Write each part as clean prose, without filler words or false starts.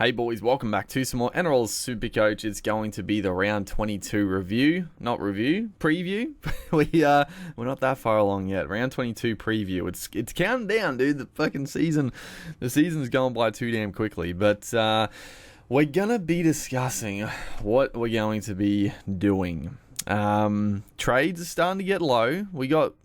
Hey boys, welcome back to some more Nrl Supercoach. It's going to be the round 22 preview. We're not that far along yet. Round 22 preview. It's counting down, dude. The season's going by too damn quickly. But we're gonna be discussing what we're going to be doing. Trades are starting to get low. We got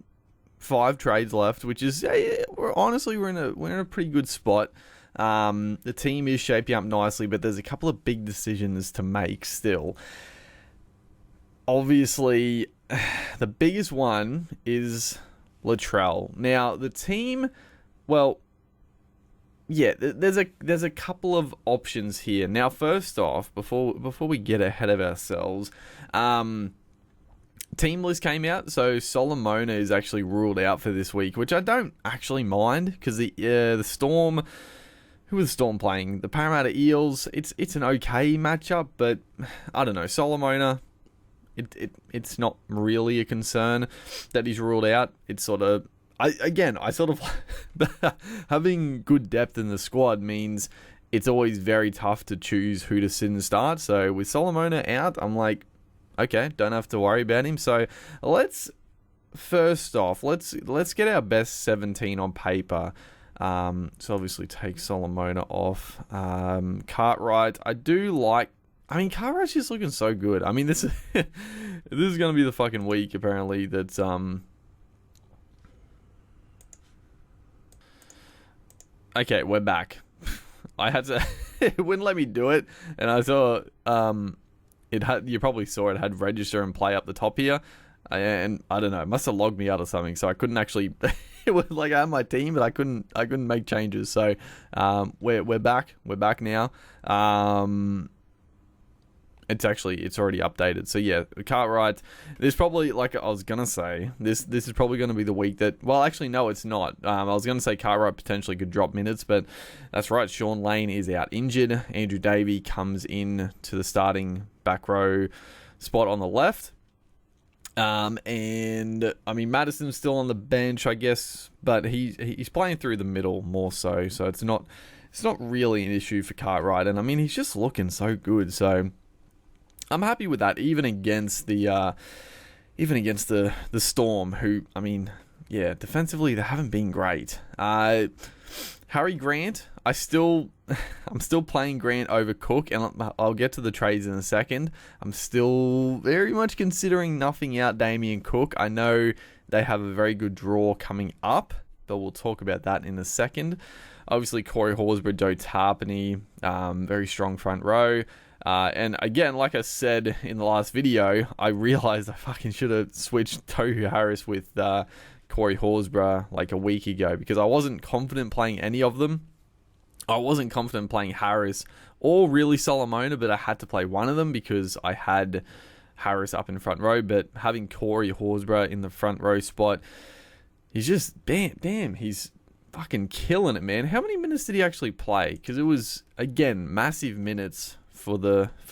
5 trades left, which is we're in a pretty good spot. The team is shaping up nicely, but there's a couple of big decisions to make still. Obviously, the biggest one is Latrell. Now, the team, well, yeah, there's a couple of options here. Now, first off, before we get ahead of ourselves, team list came out, so Solomona is actually ruled out for this week, which I don't actually mind because the Storm. Who was Storm playing? The Parramatta Eels. It's an okay matchup, but I don't know. Solomona, it's not really a concern that he's ruled out. It's sort of, having good depth in the squad means it's always very tough to choose who to sit and start. So with Solomona out, I'm like, okay, don't have to worry about him. So let's get our best 17 on paper. So obviously take Solomona off. Cartwright, Cartwright's just looking so good. I mean, this is going to be the fucking week, apparently, that's, okay, we're back. I had to, it wouldn't let me do it, and I saw, you probably saw it had register and play up the top here, and I don't know, it must have logged me out or something, so I couldn't actually... It was like I had my team, but I couldn't make changes. So we're back. We're back now. It's already updated. So yeah, Cartwright. There's probably, like I was gonna say, this is probably gonna be the week that. Well, actually, no, it's not. I was gonna say Cartwright potentially could drop minutes, but that's right. Sean Lane is out injured. Andrew Davey comes in to the starting back row spot on the left. And I mean, Madison's still on the bench, I guess, but he's playing through the middle more so it's not really an issue for Cartwright, and I mean, he's just looking so good, so I'm happy with that, even against the Storm, who, I mean, yeah, defensively they haven't been great. Harry Grant, I'm still playing Grant over Cook, and I'll get to the trades in a second. I'm still very much considering nothing out Damien Cook. I know they have a very good draw coming up, but we'll talk about that in a second. Obviously, Corey Horsburgh, Joe Tarpany, very strong front row. And again, like I said in the last video, I realized I fucking should have switched Tohu Harris with Corey Horsburgh like a week ago, because I wasn't confident playing any of them. I wasn't confident playing Harris or really Solomona, but I had to play one of them because I had Harris up in front row. But having Corey Horsburgh in the front row spot, he's just, damn, he's fucking killing it, man. How many minutes did he actually play? Because it was, again, massive minutes for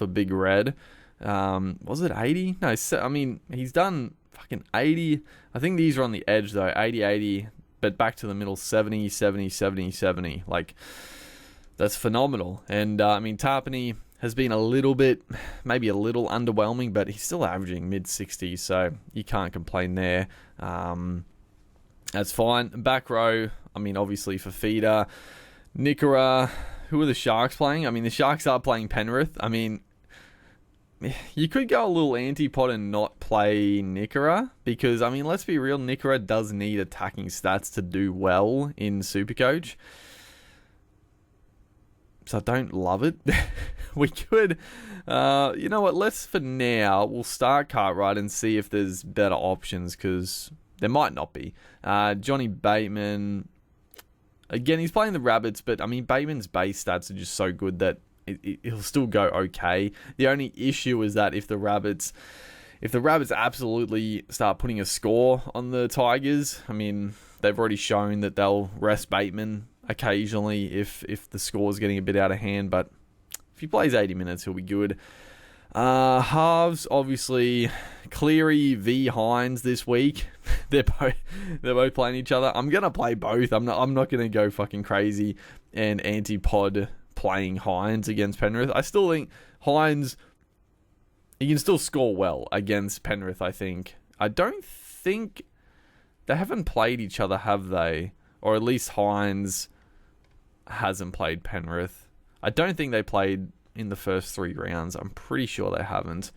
Big Red. Was it 80? No, I mean, he's done fucking 80. I think these are on the edge, though. 80, but back to the middle, 70. Like, that's phenomenal. And, I mean, Tarpany has been maybe a little underwhelming, but he's still averaging mid-60s, so you can't complain there. That's fine. Back row, I mean, obviously, Fafita, Nickera. Who are the Sharks playing? I mean, the Sharks are playing Penrith. I mean, you could go a little anti-pod and not play Nickera, because, I mean, let's be real, Nickera does need attacking stats to do well in Supercoach. So I don't love it. We could, you know what, for now, we'll start Cartwright and see if there's better options, because there might not be. Johnny Bateman, again, he's playing the Rabbits, but, I mean, Bateman's base stats are just so good that he'll still go okay. The only issue is that if the Rabbits absolutely start putting a score on the Tigers, I mean, they've already shown that they'll rest Bateman occasionally if the score's getting a bit out of hand, but if he plays 80 minutes, he'll be good. Halves, obviously, Cleary v Hines this week. They're both playing each other. I'm gonna play both. I'm not gonna go fucking crazy and anti-pod playing Hines against Penrith. I still think Hines, he can still score well against Penrith, I think. I don't think they haven't played each other, have they? Or at least Hines hasn't played Penrith. I don't think they played in the first 3 rounds. I'm pretty sure they haven't.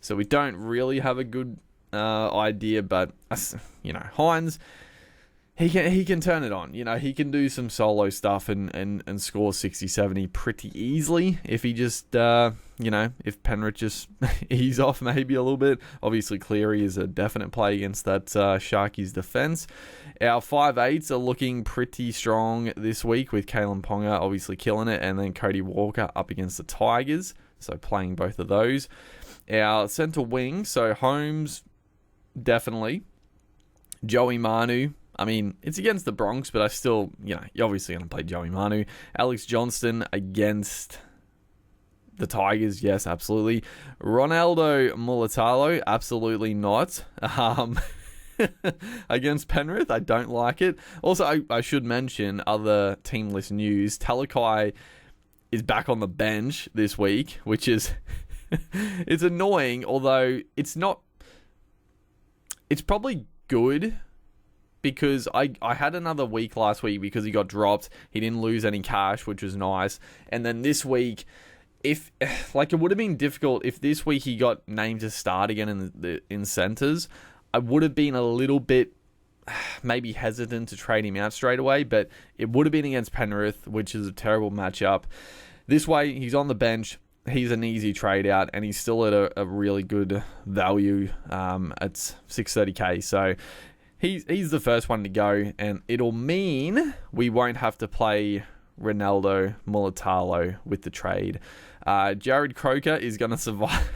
So we don't really have a good idea, but Hines, he can turn it on. He can do some solo stuff and score 60, 70 pretty easily if he just, if Penrith just ease off maybe a little bit. Obviously, Cleary is a definite play against that Sharkies defense. Our 5'8s are looking pretty strong this week with Kalen Ponga obviously killing it, and then Cody Walker up against the Tigers, so playing both of those. Our centre wing, so Holmes, definitely. Joey Manu, I mean, it's against the Bronx, but I still, you're obviously going to play Joey Manu. Alex Johnston against the Tigers, yes, absolutely. Ronaldo Mulatalo, absolutely not. Against Penrith, I don't like it. Also, I should mention other team list news. Talakai is back on the bench this week, which is it's annoying, although it's not. It's probably good because I had another week last week because he got dropped. He didn't lose any cash, which was nice. And then this week, it would have been difficult if this week he got named to start again in centers. I would have been a little bit maybe hesitant to trade him out straight away, but it would have been against Penrith, which is a terrible matchup. This way, he's on the bench. He's an easy trade out, and he's still at a really good value at 630k. So he's the first one to go, and it'll mean we won't have to play Ronaldo Mulatalo with the trade. Jared Croker is going to survive.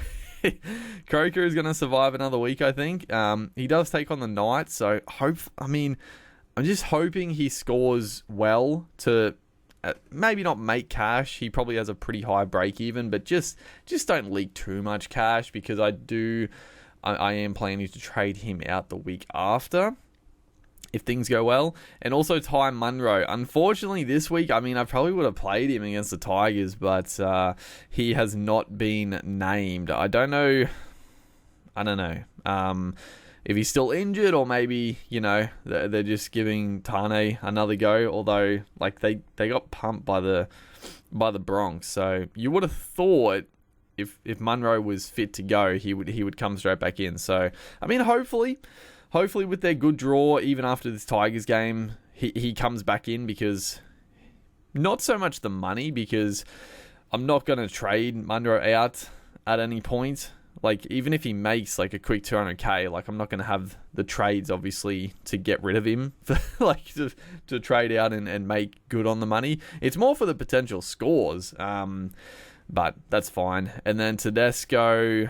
Croker is going to survive another week, I think. He does take on the Knights, so I'm just hoping he scores well to maybe not make cash. He probably has a pretty high break even, but just don't leak too much cash because I am planning to trade him out the week after if things go well. And also Ty Munro. Unfortunately, this week, I probably would have played him against the Tigers, but he has not been named. I don't know if he's still injured or maybe, they're just giving Tane another go, although they got pumped by the Bronx. So you would have thought if Munro was fit to go, he would come straight back in. So, hopefully with their good draw, even after this Tigers game, he comes back in, because not so much the money, because I'm not going to trade Munro out at any point. Even if he makes a quick 200k, I'm not going to have the trades, obviously, to get rid of him, to trade out and make good on the money. It's more for the potential scores, but that's fine. And then Tedesco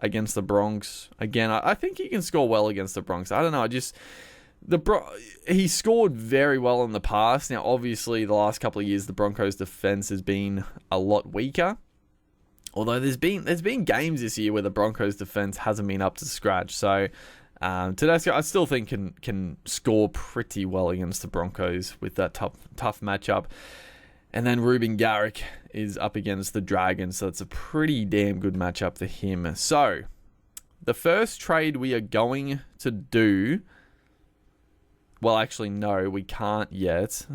against the Bronx. Again, I think he can score well against the Bronx. I don't know. He scored very well in the past. Now, obviously, the last couple of years, the Broncos' defense has been a lot weaker. Although there's been games this year where the Broncos' defense hasn't been up to scratch. So, Tedesco, I still think can score pretty well against the Broncos with that tough matchup. And then Ruben Garrick is up against the Dragons, so it's a pretty damn good matchup for him. So, the first trade we are going to do... Well, actually, no, we can't yet.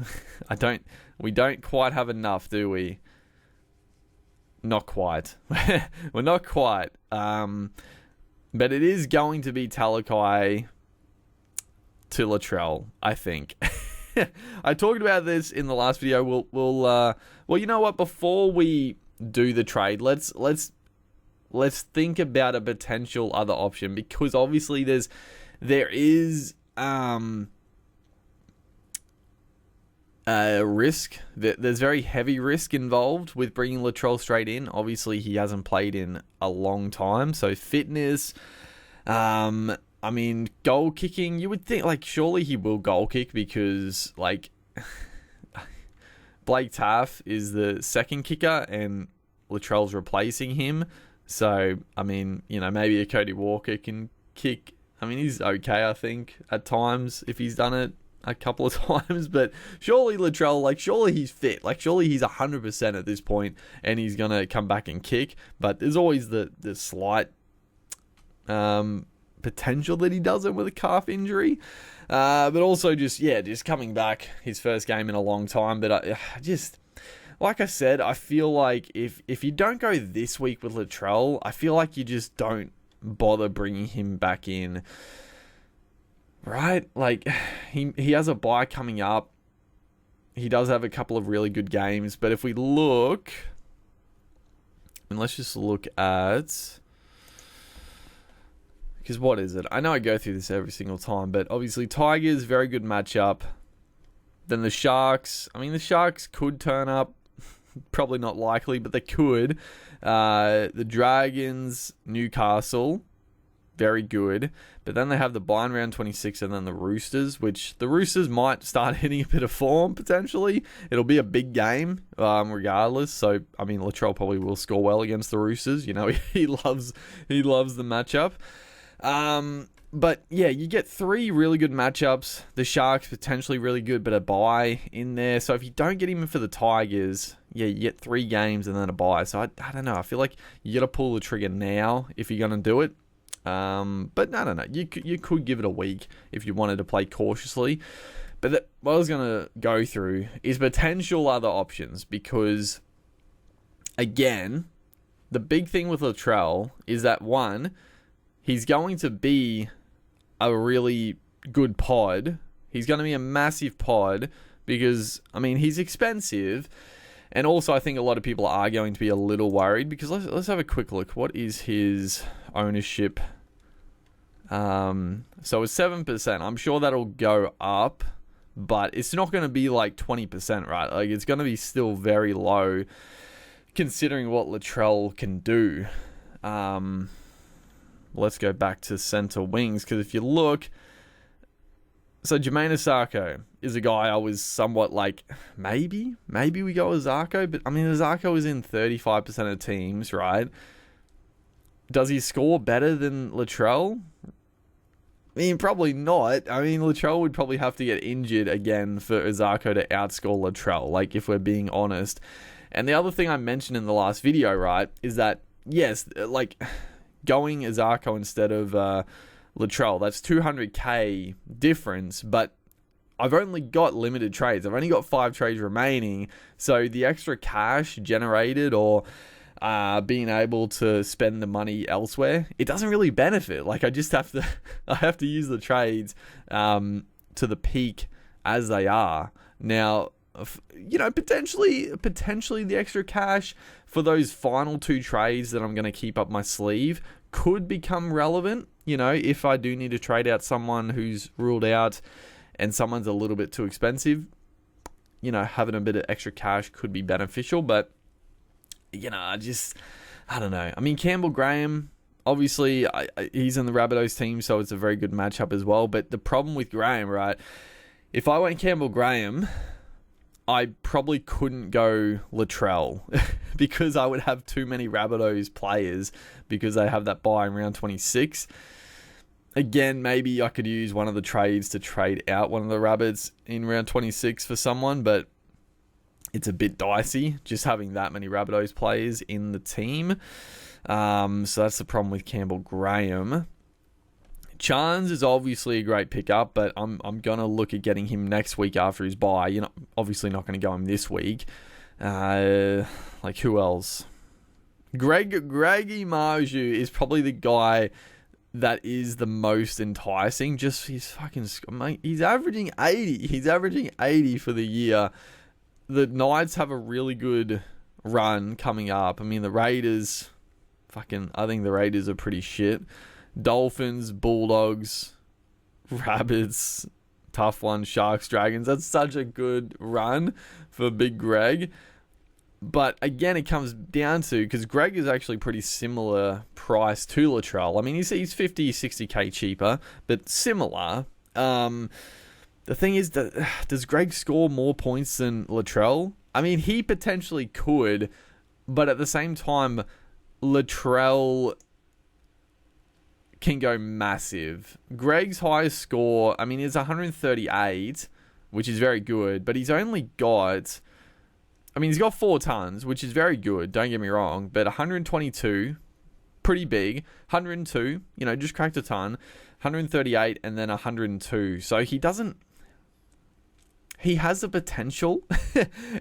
We don't quite have enough, do we? Not quite. We're not quite. But it is going to be Talakai to Latrell, I think. I talked about this in the last video. Well, you know what? Before we do the trade, let's think about a potential other option, because obviously there is risk. There's very heavy risk involved with bringing Latrell straight in. Obviously, he hasn't played in a long time, so fitness. Goal kicking, you would think, surely he will goal kick, because, Blake Taff is the second kicker and Latrell's replacing him. So, maybe a Cody Walker can kick. He's okay, I think, at times, if he's done it. a couple of times, but surely Latrell, like, surely he's fit. Like, surely he's 100% at this point, and he's going to come back and kick. But there's always the slight potential that he doesn't with a calf injury. But also just coming back, his first game in a long time. But I just, like I said, I feel like if you don't go this week with Latrell, I feel like you just don't bother bringing him back in. Right? Like, he has a bye coming up. He does have a couple of really good games. But if we look, and let's just look at, because what is it? I know I go through this every single time, but obviously Tigers, very good matchup. Then the Sharks. I mean, the Sharks could turn up. Probably not likely, but they could. The Dragons, Newcastle, very good. But then they have the bye in round 26 and then the Roosters, which the Roosters might start hitting a bit of form, potentially. It'll be a big game, regardless. So, I mean, Latrell probably will score well against the Roosters. You know, he loves the matchup. But yeah, you get 3 really good matchups. The Sharks potentially really good, but a bye in there. So if you don't get him in for the Tigers, yeah, you get 3 games and then a bye. So I don't know. I feel like you got to pull the trigger now if you're going to do it. But no. You could give it a week if you wanted to play cautiously. But what I was going to go through is potential other options, because, again, the big thing with Latrell is that, one, he's going to be a really good pod. He's going to be a massive pod because, I mean, he's expensive. And also, I think a lot of people are going to be a little worried because let's have a quick look. What is his ownership? So it's 7%. I'm sure that'll go up, but it's not going to be like 20%, right? Like, it's going to be still very low considering what Latrell can do. Let's go back to center wings, because if you look, so Jermaine Asako is a guy I was somewhat like, maybe we go with Zarko, but I mean, Zarko is in 35% of teams, right? Does he score better than Latrell? I mean, probably not. I mean, Latrell would probably have to get injured again for Zarko to outscore Latrell, like, if we're being honest. And the other thing I mentioned in the last video, right, is that, yes, like, going Zarko instead of Latrell, that's 200k difference, but I've only got limited trades. I've only got 5 trades remaining, so the extra cash generated or being able to spend the money elsewhere, it doesn't really benefit. Like, I just have to use the trades to the peak as they are. Now, you know, potentially the extra cash for those final 2 trades that I'm going to keep up my sleeve could become relevant, you know, if I do need to trade out someone who's ruled out and someone's a little bit too expensive. You know, having a bit of extra cash could be beneficial, but, you know, I don't know. I mean, Campbell Graham, obviously, he's in the Rabbitohs team, so it's a very good matchup as well. But the problem with Graham, right, if I went Campbell Graham, I probably couldn't go Latrell because I would have too many Rabbitohs players because they have that bye in round 26. Again, maybe I could use one of the trades to trade out one of the Rabbits in round 26 for someone, but it's a bit dicey just having that many Rabbitohs players in the team. So that's the problem with Campbell Graham. Chance is obviously a great pickup, but I'm going to look at getting him next week after his bye. You're not, obviously not going to go him this week. Like, who else? Greggy Marju is probably the guy that is the most enticing. Just he's averaging 80. He's averaging 80 for the year. The Knights have a really good run coming up. I mean, the Raiders, I think the Raiders are pretty shit. Dolphins, Bulldogs, Rabbits, tough one, Sharks, Dragons. That's such a good run for Big Greg. But again, it comes down to, because Greg is actually pretty similar price to Latrell. I mean, he's 50, 60k cheaper, but similar. The thing is, does Greg score more points than Latrell? I mean, he potentially could, but at the same time, Latrell can go massive. Greg's highest score, I mean, is 138, which is very good, but he's only got, I mean, he's got 4 tons, which is very good, don't get me wrong, but 122, pretty big, 102, just cracked a ton, 138, and then 102. So he has the potential.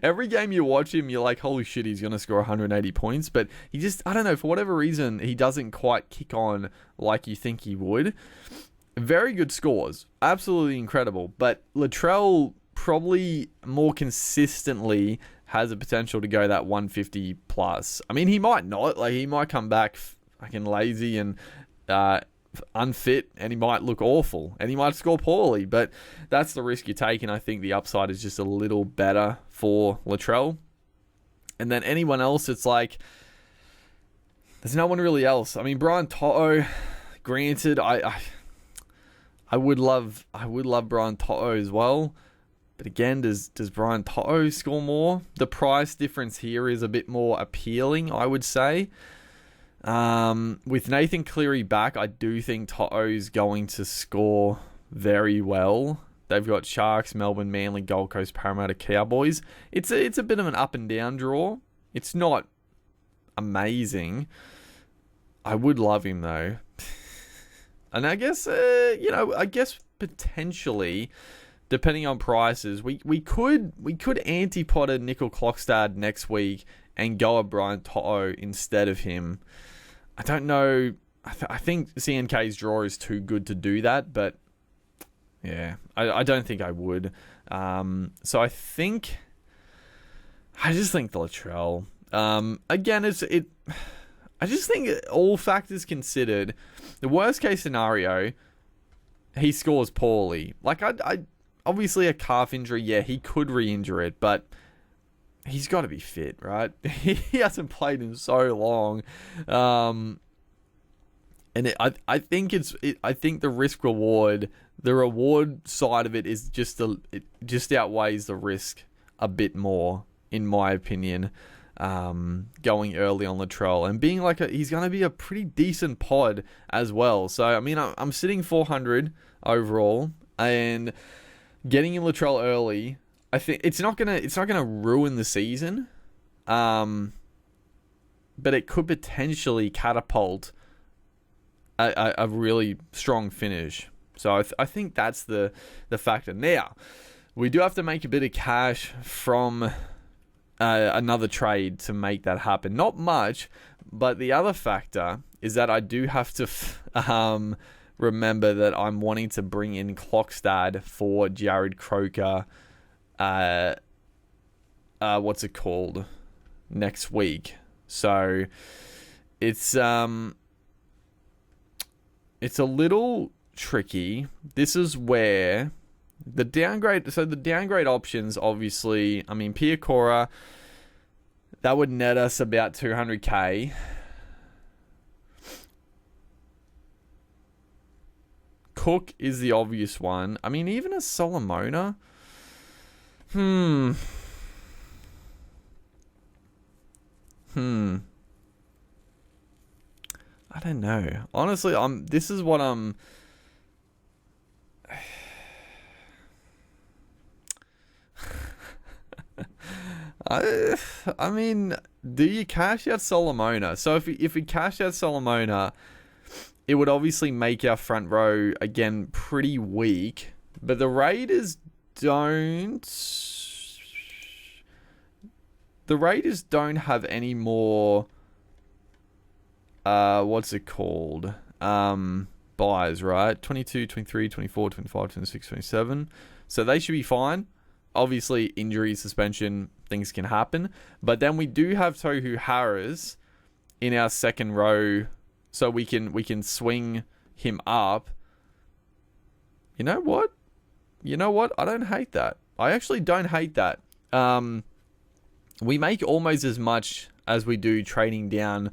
Every game you watch him, you're like, holy shit, he's going to score 180 points. But he just, I don't know, for whatever reason, he doesn't quite kick on like you think he would. Very good scores. Absolutely incredible. But Latrell probably more consistently has the potential to go that 150 plus. I mean, he might not. Like, he might come back fucking lazy and unfit, and he might look awful, and he might score poorly, but that's the risk you're taking. I think the upside is just a little better for Latrell. And then anyone else, it's like there's no one really else. I mean, Brian Toto, granted, I would love Brian Toto as well, but again, does Brian Toto score more? The price difference here is a bit more appealing, I would say. With Nathan Cleary back, I do think Toto's going to score very well. They've got Sharks, Melbourne, Manly, Gold Coast, Parramatta, Cowboys. It's a bit of an up and down draw. It's not amazing. I would love him though. And I guess, I guess potentially, depending on prices, we could antipod a Nickel Clockstad next week and go a Brian Toto instead of him. I don't know. I think CNK's draw is too good to do that, but yeah, I don't think I would. So I just think the Latrell. Again, I just think all factors considered, the worst case scenario, he scores poorly. Like I obviously a calf injury, yeah, he could re-injure it, but he's got to be fit, right? He hasn't played in so long, and I think the risk reward, the reward side of it is it just outweighs the risk a bit more, in my opinion. Going early on Latrell and being he's going to be a pretty decent pod as well. So I mean, I'm sitting 400 overall, and getting in Latrell early, I think it's not gonna ruin the season, but it could potentially catapult a really strong finish. So I think that's the factor. Now, we do have to make a bit of cash from another trade to make that happen. Not much, but the other factor is that I do have to remember that I'm wanting to bring in Clockstad for Jared Croker. What's it called? Next week. So it's a little tricky. This is where the downgrade options, obviously, I mean, Piacora, that would net us about 200k. Cook is the obvious one. I mean, even a Solomona. I don't know. Honestly, this is what I'm... I mean, do you cash out Solomona? So if we cash out Solomona, it would obviously make our front row again pretty weak. But the Raiders don't have any more what's it called? Buys, right? 22, 23, 24, 25, 26, 27. So they should be fine. Obviously, injury, suspension, things can happen. But then we do have Tohu Harris in our second row, so we can swing him up. You know what? I don't hate that. I actually don't hate that. We make almost as much as we do trading down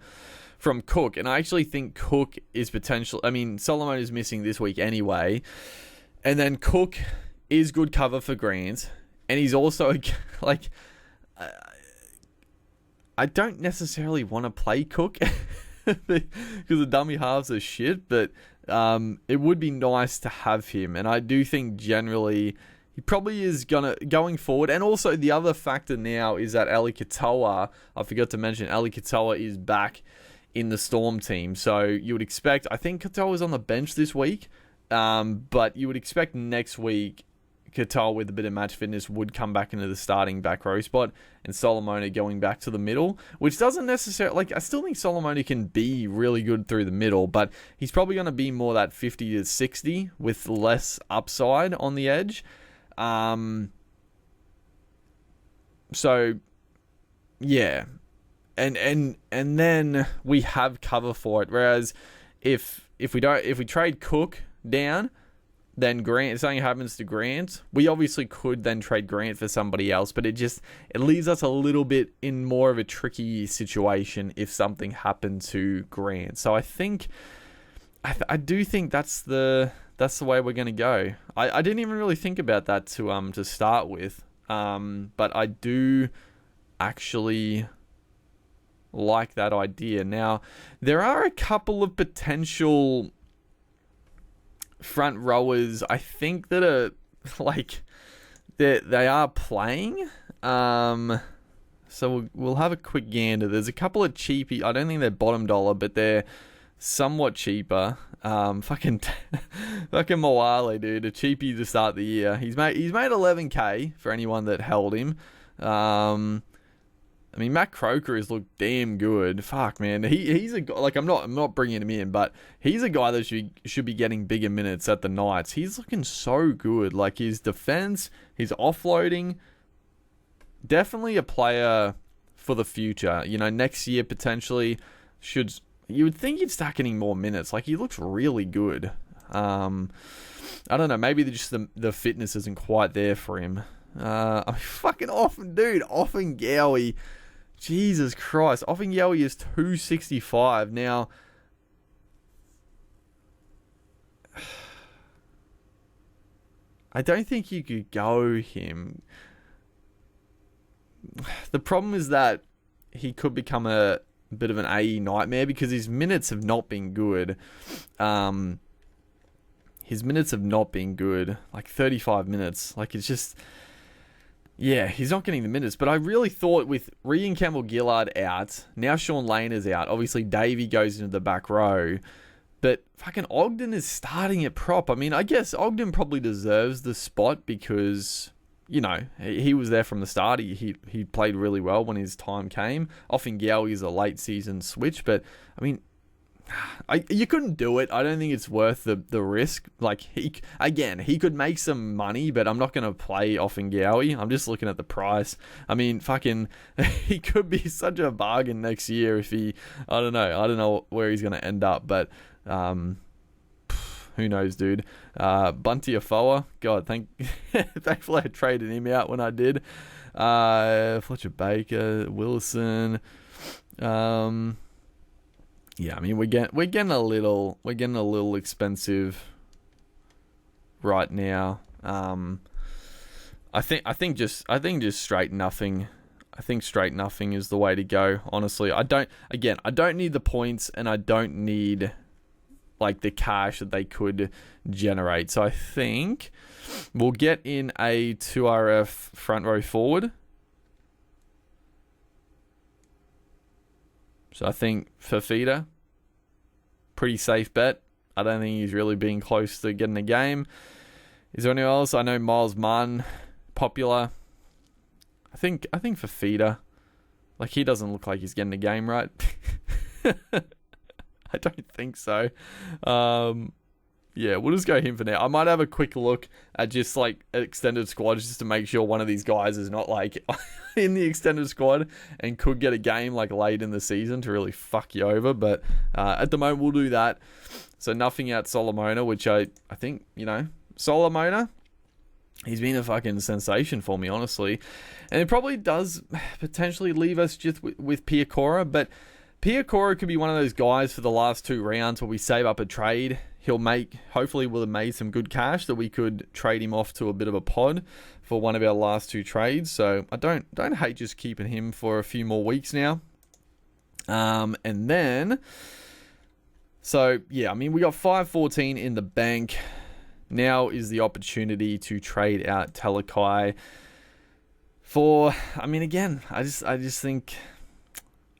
from Cook. And I actually think Cook is potential. I mean, Solomon is missing this week anyway. And then Cook is good cover for Grant. And he's also, like, I don't necessarily want to play Cook because the dummy halves are shit. But it would be nice to have him. And I do think generally he probably is going forward. And also the other factor now is that Ali Katoa, I forgot to mention, Ali Katoa is back in the Storm team. So you would expect, I think Katoa's on the bench this week, but you would expect next week Katoa with a bit of match fitness would come back into the starting back row spot, and Solomona going back to the middle, which doesn't necessarily, like, I still think Solomona can be really good through the middle, but he's probably going to be more that 50 to 60 with less upside on the edge. So yeah, and then we have cover for it. Whereas if we trade Cook down, then Grant, if something happens to Grant, we obviously could then trade Grant for somebody else, but it leaves us a little bit in more of a tricky situation if something happened to Grant. So I think, I do think that's the way we're going to go. I didn't even really think about that to start with, but I do actually like that idea. Now, there are a couple of potential front rowers, I think, that are like they are playing. So we'll have a quick gander. There's a couple of cheapy. I don't think they're bottom dollar, but they're somewhat cheaper. Fucking Moale, dude, a cheapie to start the year. He's made 11k for anyone that held him. I mean, Matt Croker has looked damn good. Fuck, man. He's a guy, like, I'm not bringing him in, but he's a guy that should be getting bigger minutes at the Knights. He's looking so good. Like, his defense, his offloading, definitely a player for the future. You know, next year potentially you would think he'd start getting more minutes. Like, he looks really good. I don't know. Maybe just the fitness isn't quite there for him. I mean, fucking Offengowie. Jesus Christ. Offengowie is 265. Now, I don't think you could go him. The problem is that he could become a bit of an AE nightmare because his minutes have not been good. His minutes have not been good. Like 35 minutes. Like, it's just... Yeah, he's not getting the minutes, but I really thought with Regan Campbell-Gillard out, now Sean Lane is out, obviously Davey goes into the back row, but fucking Ogden is starting at prop. I mean, I guess Ogden probably deserves the spot because, you know, he was there from the start. He played really well when his time came. Offengowie is a late season switch, but I mean, you couldn't do it. I don't think it's worth the risk. Like, he could make some money, but I'm not going to play Offengowie. I'm just looking at the price. I mean, fucking, he could be such a bargain next year if I don't know where he's going to end up, but who knows, dude. Bunty Afoa, God, thankfully I traded him out when I did. Fletcher Baker, Wilson, yeah, I mean, we're getting a little expensive right now. I think just straight nothing. I think straight nothing is the way to go. Honestly, I don't need the points, and I don't need like the cash that they could generate. So I think we'll get in a 2RF front row forward. So I think Fafita, pretty safe bet. I don't think he's really been close to getting a game. Is there anyone else? I know Miles Martin, popular. I think Fafita, like, he doesn't look like he's getting a game, right? I don't think so. Yeah, we'll just go him for now. I might have a quick look at just like extended squads just to make sure one of these guys is not like in the extended squad and could get a game like late in the season to really fuck you over. But at the moment, we'll do that. So nothing out Solomona, which I think, you know, Solomona, he's been a fucking sensation for me, honestly. And it probably does potentially leave us just with Piacora, but Piacora could be one of those guys for the last 2 rounds where we save up a trade. Hopefully we'll have made some good cash that we could trade him off to a bit of a pod for one of our last 2 trades. So I don't hate just keeping him for a few more weeks now. And then So, yeah, I mean, we got 514 in the bank. Now is the opportunity to trade out Talakai for, I mean, again, I just think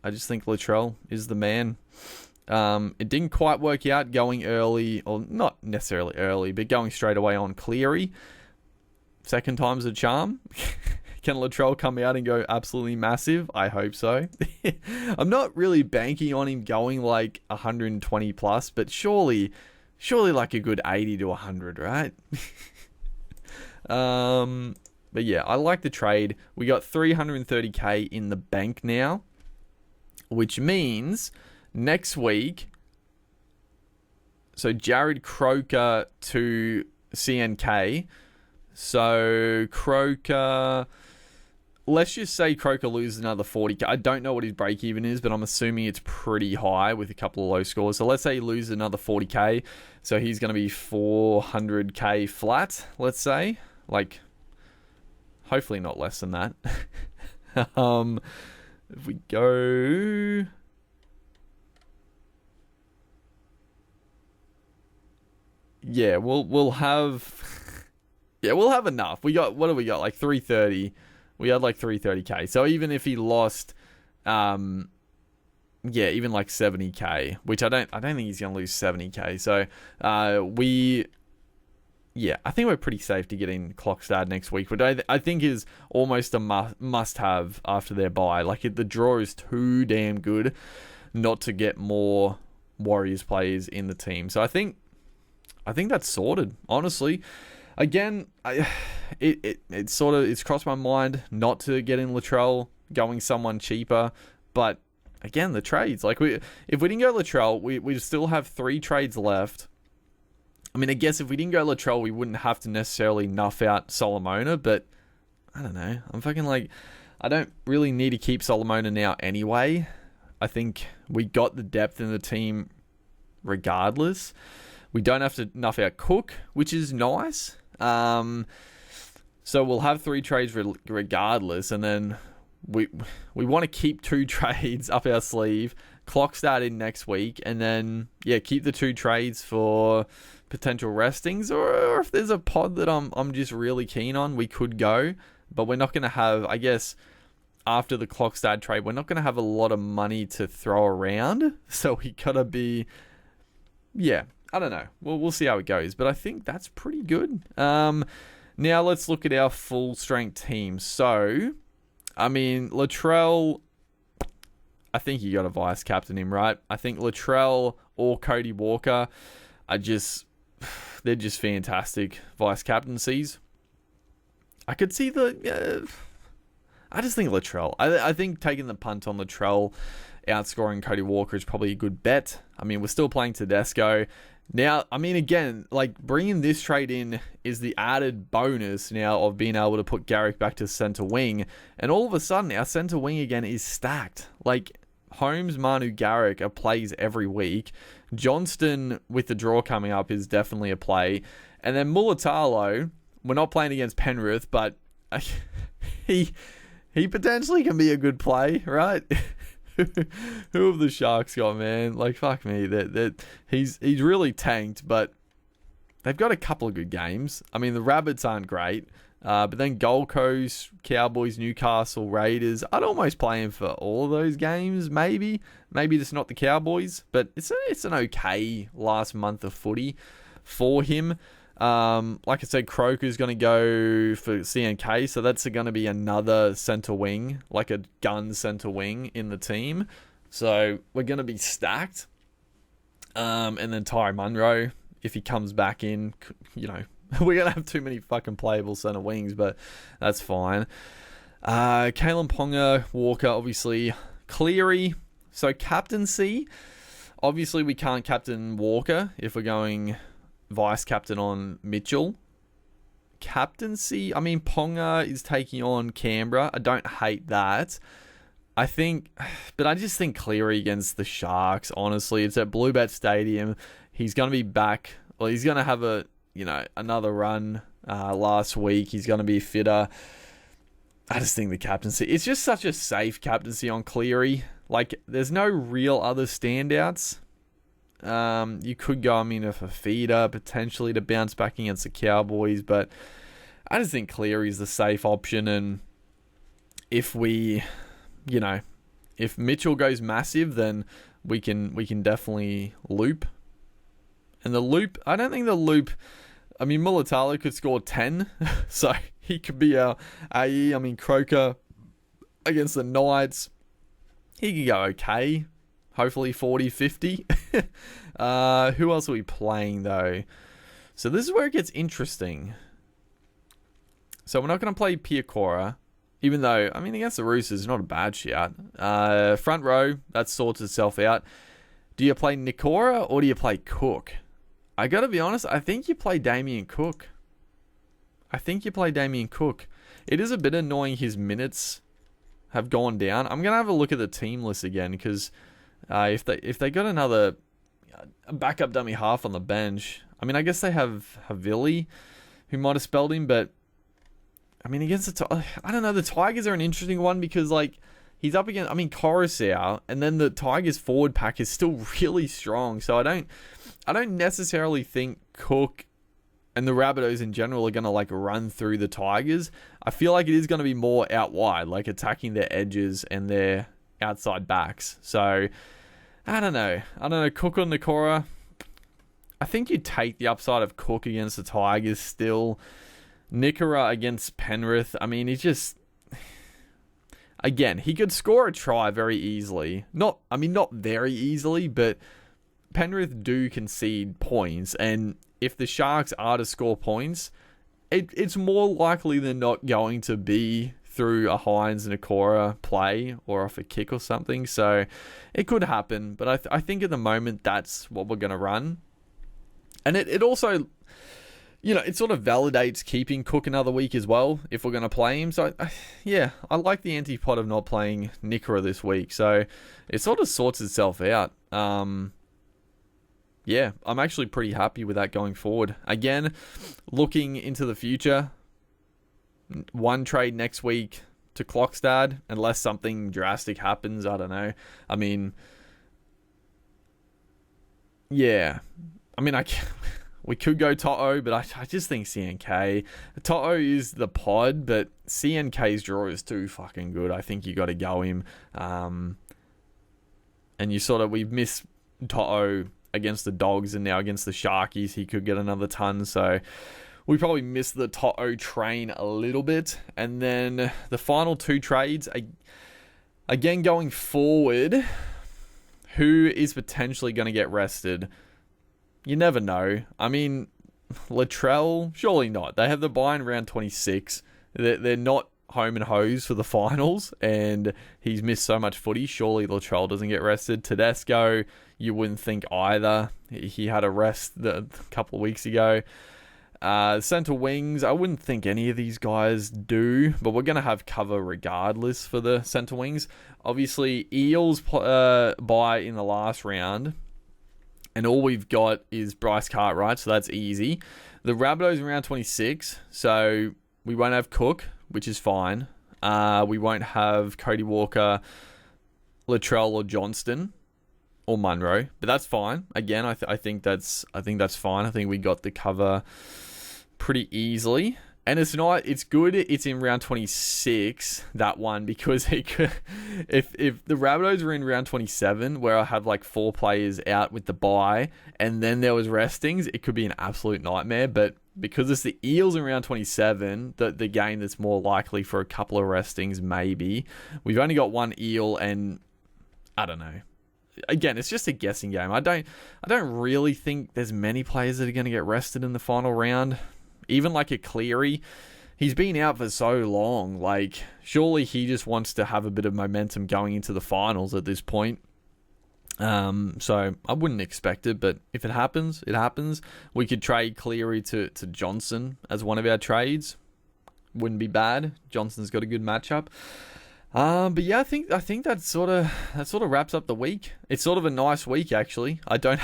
Latrell is the man. It didn't quite work out going early, or not necessarily early, but going straight away on Cleary. Second time's a charm. Can Latrell come out and go absolutely massive? I hope so. I'm not really banking on him going like 120 plus, but surely like a good 80 to 100, right? But yeah, I like the trade. We got 330k in the bank now, which means next week, so Jared Croker to CNK. So Croker, let's just say Croker loses another 40k. I don't know what his break even is, but I'm assuming it's pretty high with a couple of low scores. So let's say he loses another 40k. So he's going to be 400k flat, let's say. Like, hopefully not less than that. If we go... Yeah, we'll have... Yeah, we'll have enough. What do we got? Like 330. We had like 330k. So even if he lost, even like 70k, which I don't think he's gonna lose 70k. So I think we're pretty safe to get in Clockstad next week, which I think is almost a must-have after their bye. Like the draw is too damn good not to get more Warriors players in the team. So I think that's sorted, honestly. Again, it's crossed my mind not to get in Latrell, going someone cheaper, but again, the trades, like if we didn't go Latrell, we still have 3 trades left. I mean, I guess if we didn't go Latrell, we wouldn't have to necessarily nuff out Solomona, but I don't know. I'm fucking like, I don't really need to keep Solomona now anyway. I think we got the depth in the team regardless. We don't have to nuff out Cook, which is nice. So we'll have 3 trades regardless, and then we want to keep 2 trades up our sleeve. Clock start in next week, and then keep the 2 trades for potential restings, or if there's a pod that I'm just really keen on, we could go, but we're not going to have, I guess, after the clock start trade, we're not going to have a lot of money to throw around, so we gotta be, I don't know. We'll see how it goes, but I think that's pretty good. Now let's look at our full strength team. So, I mean, Latrell, I think you got to vice captain him, right? I think Latrell or Cody Walker they're just fantastic vice captaincies. I could see I just think Latrell. I think taking the punt on Latrell, outscoring Cody Walker is probably a good bet. I mean, we're still playing Tedesco. Now, I mean, again, like bringing this trade in is the added bonus now of being able to put Garrick back to center wing. And all of a sudden, our center wing again is stacked. Like Holmes, Manu, Garrick are plays every week. Johnston with the draw coming up is definitely a play. And then Mulatalo, we're not playing against Penrith, but he potentially can be a good play, right? Who have the Sharks got, man? Like, fuck me. He's really tanked, but they've got a couple of good games. I mean, the Rabbits aren't great, but then Gold Coast, Cowboys, Newcastle, Raiders. I'd almost play him for all of those games, maybe. Maybe just not the Cowboys, but it's an okay last month of footy for him. Like I said, Croker's going to go for CNK, so that's going to be another center wing, like a gun center wing in the team. So we're going to be stacked. And then Ty Munro, if he comes back in, we're going to have too many fucking playable center wings, but that's fine. Kalen Ponga, Walker, obviously. Cleary. So captaincy, obviously we can't captain Walker if we're going vice captain on Mitchell. Captaincy, I mean, Ponga is taking on Canberra. I don't hate that. I just think Cleary against the Sharks, honestly. It's at Bluebet Stadium. He's going to be back. Well, he's going to have another run last week. He's going to be fitter. I just think the captaincy, it's just such a safe captaincy on Cleary. Like, there's no real other standouts. You could go, with a feeder potentially to bounce back against the Cowboys, but I just think Cleary's the safe option. And if if Mitchell goes massive, then we can definitely loop. And the loop, I don't think the loop. Mulatalo could score 10, so he could be our AE. Croker against the Knights, he could go okay. Hopefully 40, 50. Who else are we playing, though? So this is where it gets interesting. So we're not going to play Piacora, even though, against the Roosters, not a bad shout. Front row, that sorts itself out. Do you play Nikora or do you play Cook? I got to be honest, I think you play Damien Cook. It is a bit annoying his minutes have gone down. I'm going to have a look at the team list again, because if they got another backup dummy half on the bench, I guess they have Havili, who might have spelled him, but against I don't know, the Tigers are an interesting one, because he's up against Coruscant, and then the Tigers forward pack is still really strong. So I don't necessarily think Cook and the Rabbitohs in general are going to run through the Tigers. I feel like it is going to be more out wide, attacking their edges and their outside backs. So I don't know. Cook or Nikora. I think you take the upside of Cook against the Tigers still. Nikora against Penrith. He's just, again, he could score a try very easily. Not very easily, but Penrith do concede points, and if the Sharks are to score points, it's more likely than not going to be through a Hines and a Cora play or off a kick or something. So it could happen, but I think at the moment that's what we're going to run. And it also, it sort of validates keeping Cook another week as well if we're going to play him. So I like the antipod of not playing Nikora this week. So it sort of sorts itself out. I'm actually pretty happy with that going forward. Again, looking into the future, one trade next week to Klokstad, unless something drastic happens. I don't know. We could go Toto, but I just think CNK. Toto is the pod, but CNK's draw is too fucking good. I think you got to go him. And we've missed Toto against the Dogs, and now against the Sharkies he could get another ton, so we probably missed the Toto train a little bit. And then the final two trades, again going forward, who is potentially going to get rested? You never know. Latrell, surely not. They have the bye in round 26. They're not home and hose for the finals, and he's missed so much footy. Surely Latrell doesn't get rested. Tedesco, you wouldn't think either. He had a rest a couple of weeks ago. Centre wings, I wouldn't think any of these guys do, but we're going to have cover regardless for the centre wings. Obviously, Eels bye in the last round, and all we've got is Bryce Cartwright, so that's easy. The Rabbitohs in round 26, so we won't have Cook, which is fine. We won't have Cody Walker, Latrell, or Johnston, or Munro, but that's fine. Again, I think that's fine. I think we got the cover pretty easily, and it's good. It's in round 26, that one, because if the Rabbitohs were in round 27, where I have 4 players out with the bye, and then there was restings, it could be an absolute nightmare. But because it's the Eels in round 27, the game that's more likely for a couple of restings, maybe. We've only got one Eel, and I don't know. Again, it's just a guessing game. I don't really think there's many players that are going to get rested in the final round. Even a Cleary, he's been out for so long. Surely he just wants to have a bit of momentum going into the finals at this point. So I wouldn't expect it, but if it happens, it happens. We could trade Cleary to Johnson as one of our trades. Wouldn't be bad. Johnson's got a good matchup. But yeah, I think that sort of wraps up the week. It's sort of a nice week, actually. I don't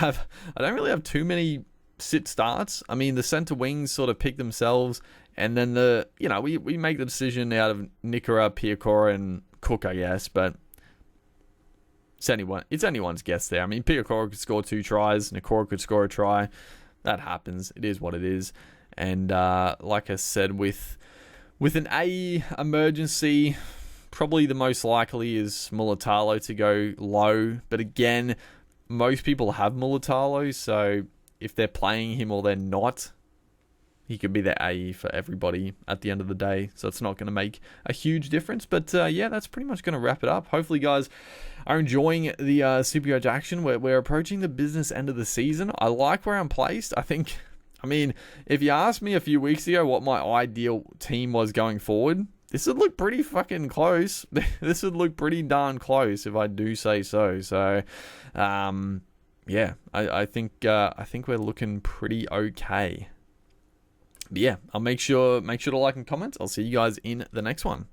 really have too many sit starts. The centre wings sort of pick themselves, and then we make the decision out of Nikora, Piacora, and Cook, I guess. But It's anyone's guess there. I mean, Piakora could score 2 tries, Nakora could score a try. That happens. It is what it is. And like I said, with an A emergency, probably the most likely is Mulatalo to go low. But again, most people have Mulatalo, so if they're playing him or they're not, he could be their AE for everybody at the end of the day. So it's not going to make a huge difference. But yeah, that's pretty much going to wrap it up. Hopefully, guys are enjoying the Supercoach action. We're approaching the business end of the season. I like where I'm placed. I mean, if you asked me a few weeks ago what my ideal team was going forward, this would look pretty fucking close. This would look pretty darn close if I do say so. So, yeah, I think we're looking pretty okay. But yeah, I'll make sure to like and comment. I'll see you guys in the next one.